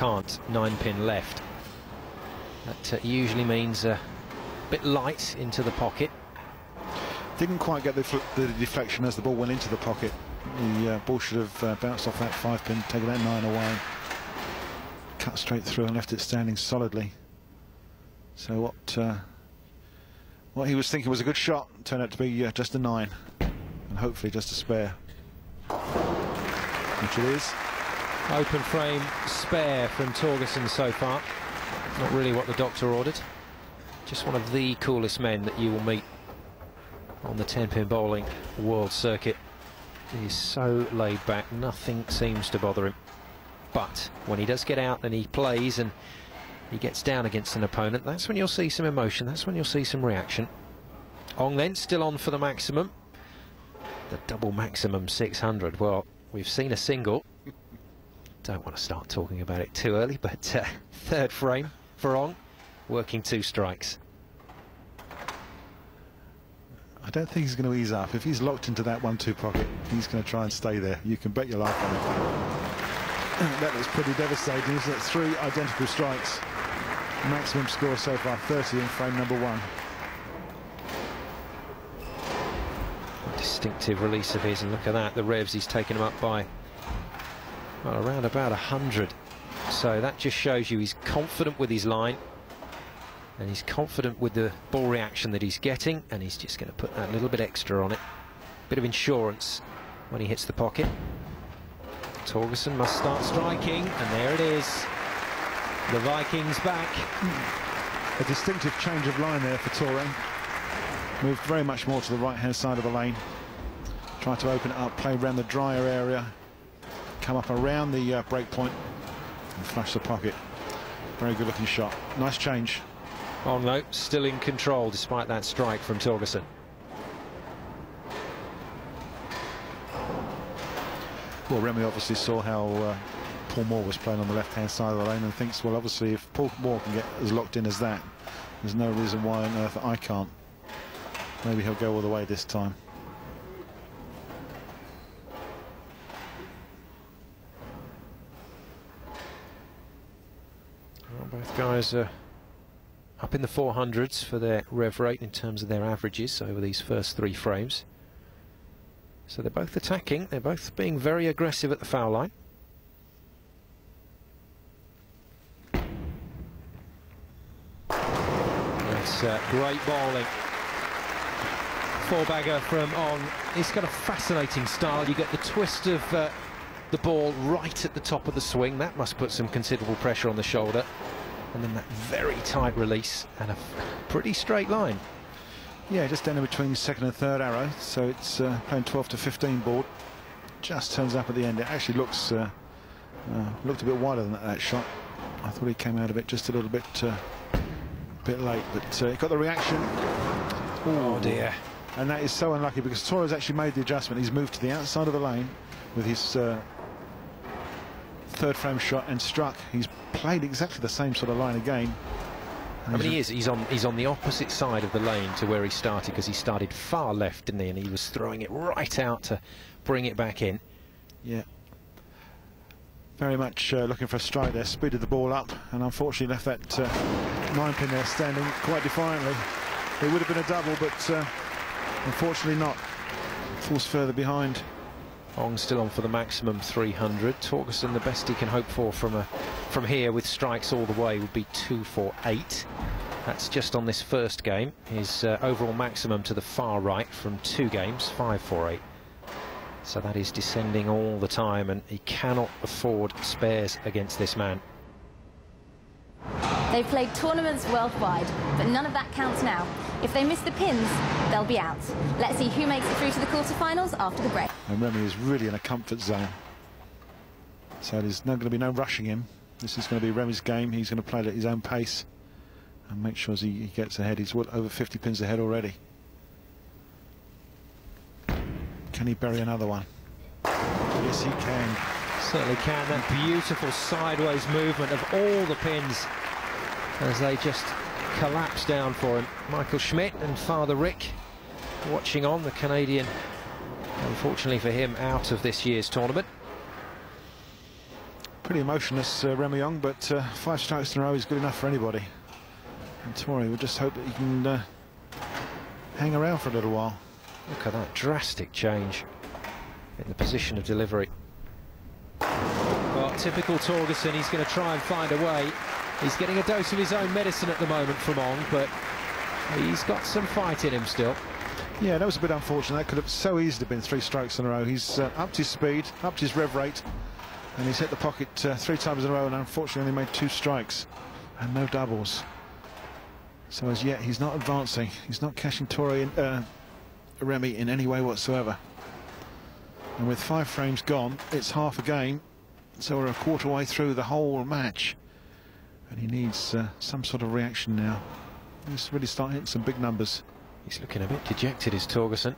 can't. 9-pin left. That usually means a bit light into the pocket. Didn't quite get the deflection as the ball went into the pocket. The ball should have bounced off that 5-pin, taken that 9 away, cut straight through and left it standing solidly. So what he was thinking was a good shot turned out to be just a 9, and hopefully just a spare, which it is. Open frame spare from Torgersen so far. Not really what the doctor ordered. Just one of the coolest men that you will meet on the 10-pin bowling world circuit. He's so laid back, nothing seems to bother him. But when he does get out and he plays and he gets down against an opponent, that's when you'll see some emotion, that's when you'll see some reaction. Ong then still on for the maximum. The double maximum 600. Well, we've seen a single. Don't want to start talking about it too early, but third frame for Ong, working 2 strikes. I don't think he's going to ease up. If he's locked into that 1-2 pocket, he's going to try and stay there. You can bet your life on it. That was pretty devastating, isn't it? 3 identical strikes. Maximum score so far, 30 in frame number 1. A distinctive release of his, and look at that, the revs, he's taken him up by, well, around about 100. So that just shows you he's confident with his line, and he's confident with the ball reaction that he's getting, and he's just going to put that little bit extra on it. Bit of insurance when he hits the pocket. Torgersen must start striking, and there it is. The Vikings back. A distinctive change of line there for Torre. Moved very much more to the right-hand side of the lane. Tried to open it up, play around the drier area, come up around the break point, and flush the pocket. Very good-looking shot. Nice change. Oh no, still in control despite that strike from Torgersen. Well, Remy obviously saw how Paul Moore was playing on the left-hand side of the lane and thinks, well, obviously, if Paul Moore can get as locked in as that, there's no reason why on earth I can't. Maybe he'll go all the way this time. Well, both guys are up in the 400s for their rev rate in terms of their averages over these first 3 frames. So they're both attacking, they're both being very aggressive at the foul line. That's great bowling. 4-bagger from Ong. He's got a fascinating style. You get the twist of the ball right at the top of the swing. That must put some considerable pressure on the shoulder. And then that very tight release and a pretty straight line. Yeah, just down in between 2nd and 3rd arrow, so it's playing 12 to 15 board. Just turns up at the end. It actually looks looked a bit wider than that shot. I thought he came out of it just a little bit late, but he got the reaction. Oh dear. And that is so unlucky because Torres actually made the adjustment. He's moved to the outside of the lane with his 3rd frame shot and struck. He's played exactly the same sort of line again. I mean, he's on the opposite side of the lane to where he started, because he started far left, didn't he? And he was throwing it right out to bring it back in. Yeah. Very much looking for a strike there, speeded the ball up, and unfortunately left that 9-pin there standing quite defiantly. It would have been a double, but unfortunately not. Falls further behind. Ong still on for the maximum 300. Torgersen, the best he can hope for from here with strikes all the way would be 248. That's just on this first game. His overall maximum to the far right from 2 games, 548. So that is descending all the time, and he cannot afford spares against this man. They've played tournaments worldwide, but none of that counts now. If they miss the pins, they'll be out. Let's see who makes it through to the quarterfinals after the break. And Remy is really in a comfort zone. So there's going to be no rushing him. This is going to be Remy's game. He's going to play at his own pace and make sure he gets ahead. He's over 50 pins ahead already. Can he bury another one? Yes, he can. Certainly can. That beautiful sideways movement of all the pins as they just collapse down for him. Michael Schmidt and Father Rick watching on. The Canadian, unfortunately for him, out of this year's tournament. Pretty emotionless, Remy, but 5 strikes in a row is good enough for anybody. And Torrey will just hope that he can hang around for a little while. Look at that drastic change in the position of delivery. Well, typical Torgersen, he's going to try and find a way. He's getting a dose of his own medicine at the moment from Ong, but he's got some fight in him still. Yeah, that was a bit unfortunate. That could have so easily been 3 strikes in a row. He's upped his speed, upped his rev rate, and he's hit the pocket 3 times in a row, and unfortunately only made 2 strikes and no doubles. So as yet, he's not advancing. He's not catching Remy in any way whatsoever. And with 5 frames gone, it's half a game, so we're a quarter way through the whole match. And he needs some sort of reaction now. He's really starting hitting some big numbers. He's looking a bit dejected, is Torgersen.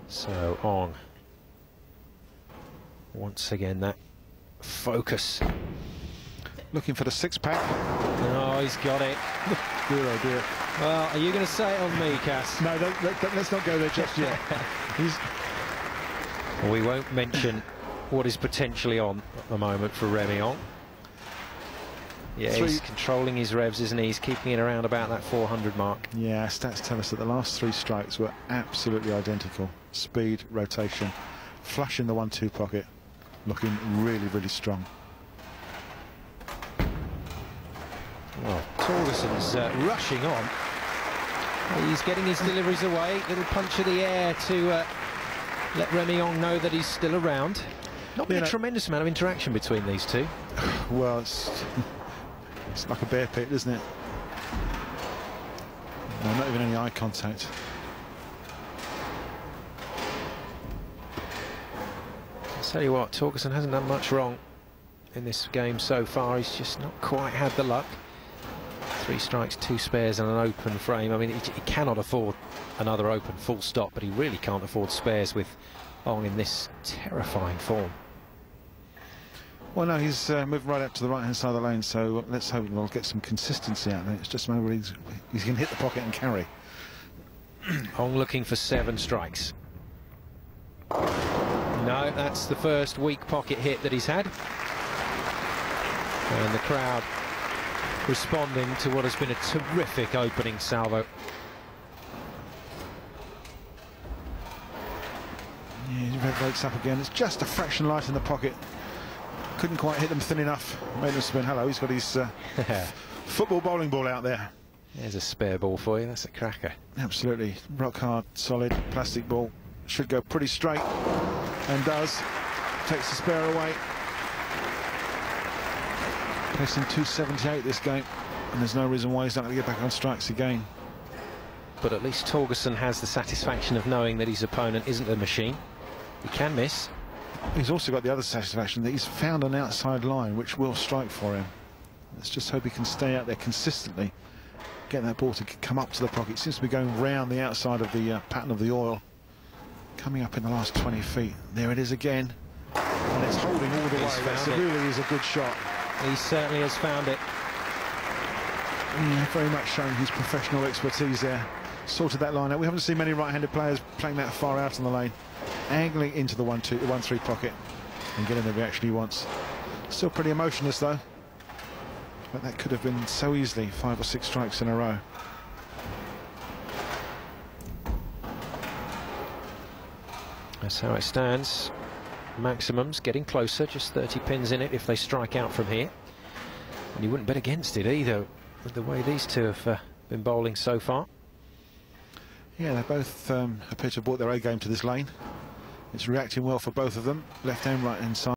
So Ong, once again that focus. Looking for the 6-pack. Oh, he's got it. Dear, oh dear. Well, are you going to say it on me, Cass? No, let's not go there just yet. We won't mention what is potentially on at the moment for Remy Ong. Yeah, he's controlling his revs, isn't he? He's keeping it around about that 400 mark. Yeah, stats tell us that the last 3 strikes were absolutely identical. Speed, rotation, flush in the 1-2 pocket. Looking really, really strong. Well, Torgersen's rushing on. He's getting his deliveries away. Little punch of the air to let Remy Ong know that he's still around. Not been a tremendous amount of interaction between these two. Well, it's like a bear pit, isn't it? No, not even any eye contact. I'll tell you what, Torgersen hasn't done much wrong in this game so far. He's just not quite had the luck. 3 strikes, 2 spares and an open frame. I mean, he cannot afford another open full stop, but he really can't afford spares with Ong in this terrifying form. Well, no, he's moving right up to the right-hand side of the lane, so let's hope we'll get some consistency out there. It's just a matter where he's going to hit the pocket and carry. Ong looking for 7 strikes. No, that's the first weak pocket hit that he's had. And the crowd responding to what has been a terrific opening salvo. Yeah, his rev rate's up again. It's just a fraction light in the pocket. Couldn't quite hit them thin enough. Made them spin. Hello, he's got his football bowling ball out there. There's a spare ball for you. That's a cracker. Absolutely. Rock hard, solid, plastic ball. Should go pretty straight. And does. Takes the spare away. Placing 278 this game. And there's no reason why he's not going to get back on strikes again. But at least Torgersen has the satisfaction of knowing that his opponent isn't a machine. He can miss. He's also got the other satisfaction that he's found an outside line which will strike for him. Let's just hope he can stay out there consistently, get that ball to come up to the pocket. It seems to be going round the outside of the pattern of the oil, coming up in the last 20 feet. There it is again, and it's holding all the way. That really is a good shot. He certainly has found it. Yeah, very much showing his professional expertise there. Sorted that line out. We haven't seen many right-handed players playing that far out on the lane, angling into the 1-3 pocket and getting the reaction he wants. Still pretty emotionless though, but that could have been so easily 5 or 6 strikes in a row. That's how it stands. Maximum's getting closer, just 30 pins in it if they strike out from here. And you wouldn't bet against it either, with the way these two have been bowling so far. Yeah, they both appear to have brought their A game to this lane. It's reacting well for both of them, left and right hand side.